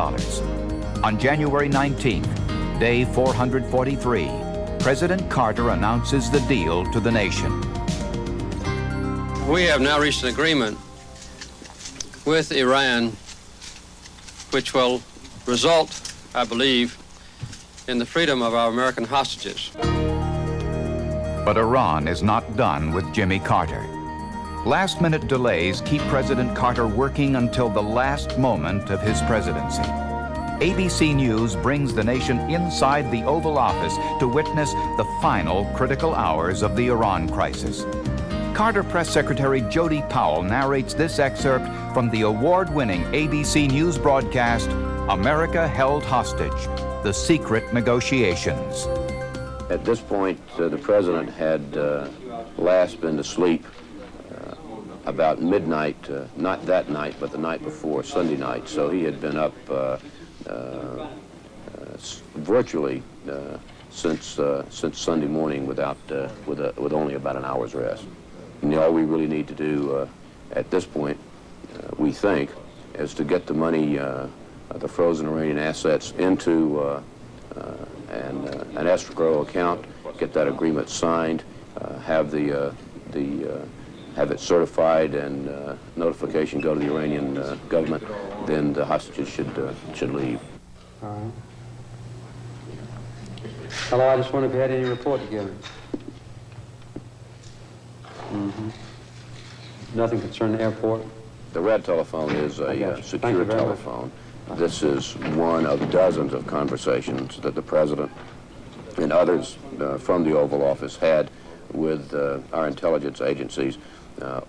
On January 19th, day 443, President Carter announces the deal to the nation. We have now reached an agreement with Iran which will result, I believe, in the freedom of our American hostages. But Iran is not done with Jimmy Carter. Last-minute delays keep President Carter working until the last moment of his presidency. ABC News brings the nation inside the Oval Office to witness the final critical hours of the Iran crisis. Carter Press Secretary Jody Powell narrates this excerpt from the award-winning ABC News broadcast, America Held Hostage, The Secret Negotiations. At this point, the president had last been to sleep about midnight, not that night, but the night before, Sunday night. So he had been up virtually since Sunday morning with only about an hour's rest. And all we really need to do at this point, we think, is to get the money, the frozen Iranian assets into an escrow account, get that agreement signed, have it certified, and notification go to the Iranian government. Then the hostages should leave. All right. Hello, I just wonder if you had any report to give me. Nothing concerning the airport? The red telephone is a secure telephone. This is one of dozens of conversations that the president and others from the Oval Office had with our intelligence agencies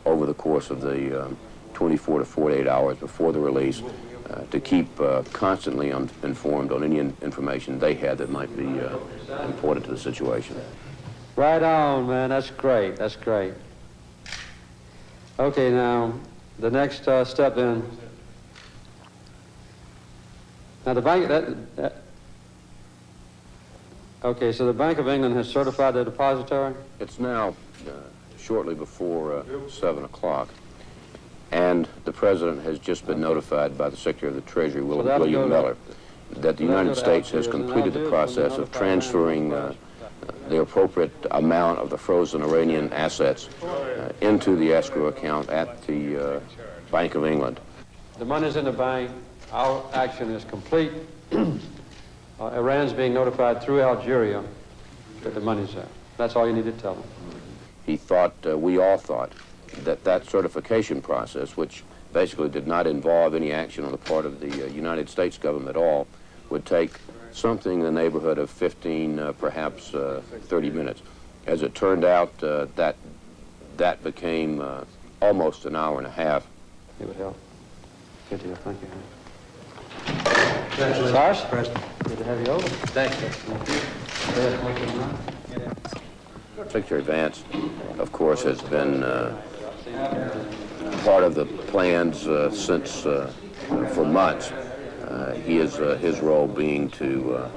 over the course of the 24 to 48 hours before the release to keep constantly informed on any information they had that might be important to the situation. Right on, man. That's great. That's great. Okay, now, the next step then. Now, the bank, okay, so the Bank of England has certified the depository? It's now shortly before 7 o'clock. And the President has just been notified by the Secretary of the Treasury, William Miller, that the United States has completed the process of transferring the appropriate amount of the frozen Iranian assets into the escrow account at the Bank of England. The money's in the bank. Our action is complete. Iran's being notified through Algeria that the money's there. That's all you need to tell them. He thought, we all thought, that certification process, which basically did not involve any action on the part of the United States government at all, would take something in the neighborhood of 15, perhaps 30 minutes. As it turned out, that became almost an hour and a half. It would help. Good deal. Thank you. Cyrus? Good to have you over. Thanks, sir. Secretary Vance, of course, has been part of the plans since for months. His role being to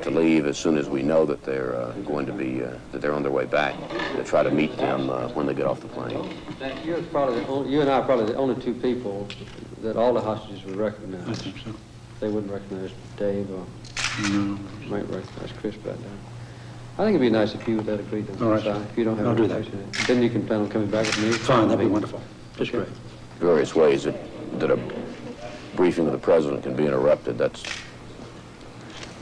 leave as soon as we know that they're going to be that they're on their way back, to try to meet them when they get off the plane. You and I are probably the only two people that all the hostages would recognize. I think so. They wouldn't recognize Dave or might recognize Chris back down. I think it'd be nice if you would let agree to All right. if you don't have I'll any do that. objection. Then you can plan on coming back with me. Fine, that'd be wonderful. That's great. Various ways that a briefing of the President can be interrupted. That's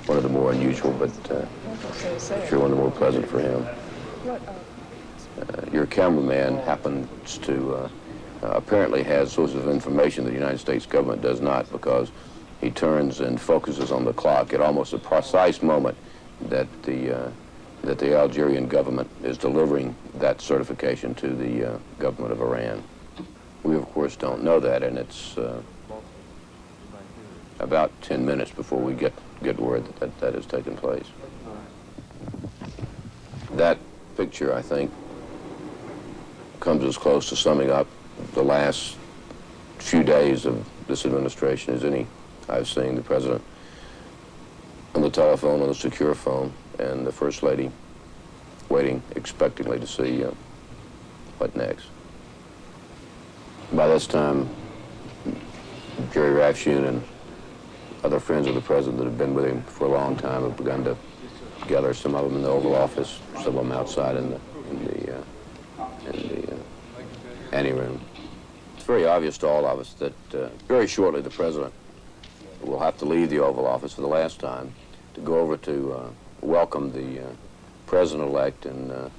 one of the more unusual, but I'm sure one of the more pleasant for him. Your cameraman happens to apparently has sources of information that the United States government does not, because he turns and focuses on the clock at almost a precise moment that the Algerian government is delivering that certification to the government of Iran. We, of course, don't know that, and it's about 10 minutes before we get word that has taken place. That picture, I think, comes as close to summing up the last few days of this administration as any I've seen. The President on the telephone, on the secure phone, and the First Lady waiting expectantly to see what next. By this time, Jerry Rafshoon and other friends of the President that have been with him for a long time have begun to gather, some of them in the Oval Office, some of them outside in the anteroom. It's very obvious to all of us that very shortly the President will have to leave the Oval Office for the last time to go over to welcome the President-elect and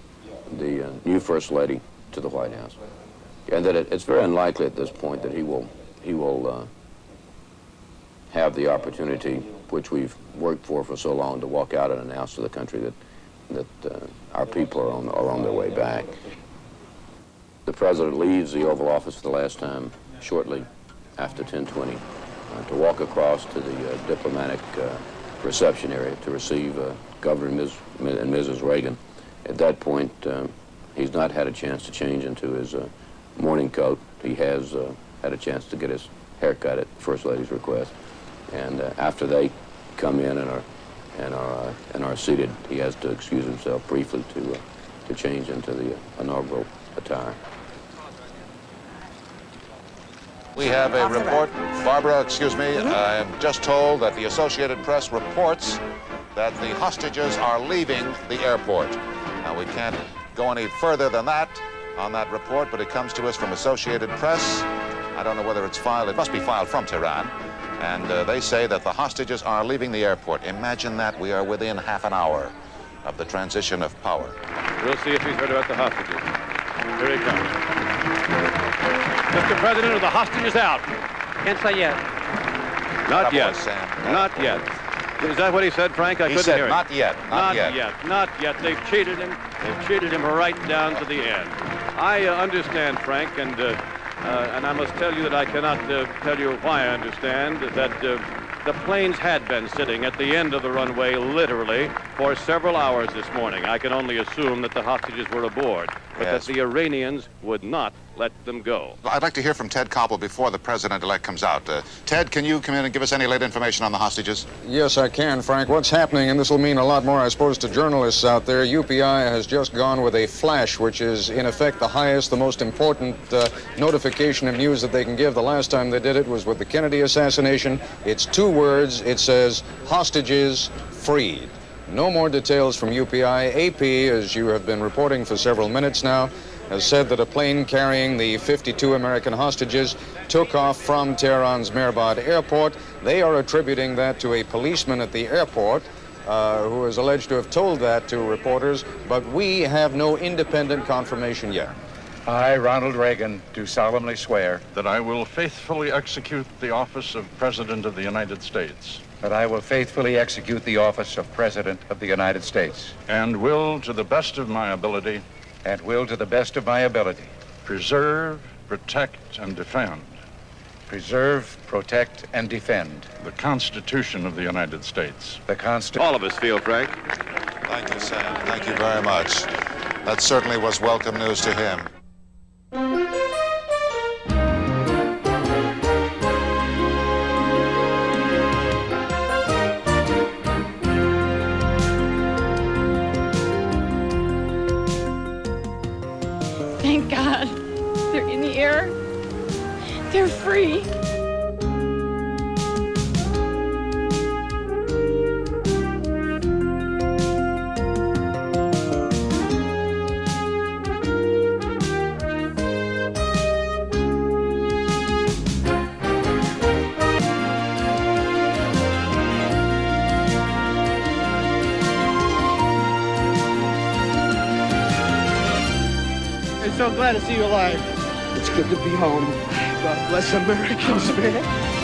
the new First Lady to the White House. And that it's very unlikely at this point that he will have the opportunity, which we've worked for so long, to walk out and announce to the country that our people are on their way back. The President leaves the Oval Office for the last time shortly after 10:20 to walk across to the diplomatic reception area to receive Governor and Mrs. Reagan. At that point, he's not had a chance to change into his morning coat. He has had a chance to get his hair cut at the First Lady's request. And after they come in and are seated, he has to excuse himself briefly to change into the inaugural attire. We have a report. Barbara, excuse me, I am just told that the Associated Press reports that the hostages are leaving the airport. Now, we can't go any further than that on that report, but it comes to us from Associated Press. I don't know whether it's filed. It must be filed from Tehran. And they say that the hostages are leaving the airport. Imagine that. We are within half an hour of the transition of power. We'll see if he's heard about the hostages. Here he comes. Mr. President, are the hostages out? Can't say yet. Not yet. Not yet. Is that what he said, Frank? I couldn't hear it. Not yet. Not yet. They've cheated him. They've cheated him right down to the end. I understand, Frank, and I must tell you that I cannot tell you why I understand that the planes had been sitting at the end of the runway literally for several hours this morning. I can only assume that the hostages were aboard. but Yes. that the Iranians would not let them go. I'd like to hear from Ted Koppel before the president-elect comes out. Ted, can you come in and give us any late information on the hostages? Yes, I can, Frank. What's happening, and this will mean a lot more, I suppose, to journalists out there, UPI has just gone with a flash, which is, in effect, the highest, the most important notification of news that they can give. The last time they did it was with the Kennedy assassination. It's 2 words. It says, hostages freed. No more details from UPI. AP, as you have been reporting for several minutes now, has said that a plane carrying the 52 American hostages took off from Tehran's Mehrabad airport. They are attributing that to a policeman at the airport who is alleged to have told that to reporters, but we have no independent confirmation yet. I, Ronald Reagan, do solemnly swear that I will faithfully execute the office of President of the United States. that I will faithfully execute the office of President of the United States. And will, to the best of my ability, to the best of my ability, preserve, protect, and defend. Preserve, protect, and defend. The Constitution of the United States. The Constitution. All of us feel, Frank. Thank you, Sam. Thank you very much. That certainly was welcome news to him. Thank God. They're in the air. They're free. I'm so glad to see you alive. It's good to be home. God bless Americans, man.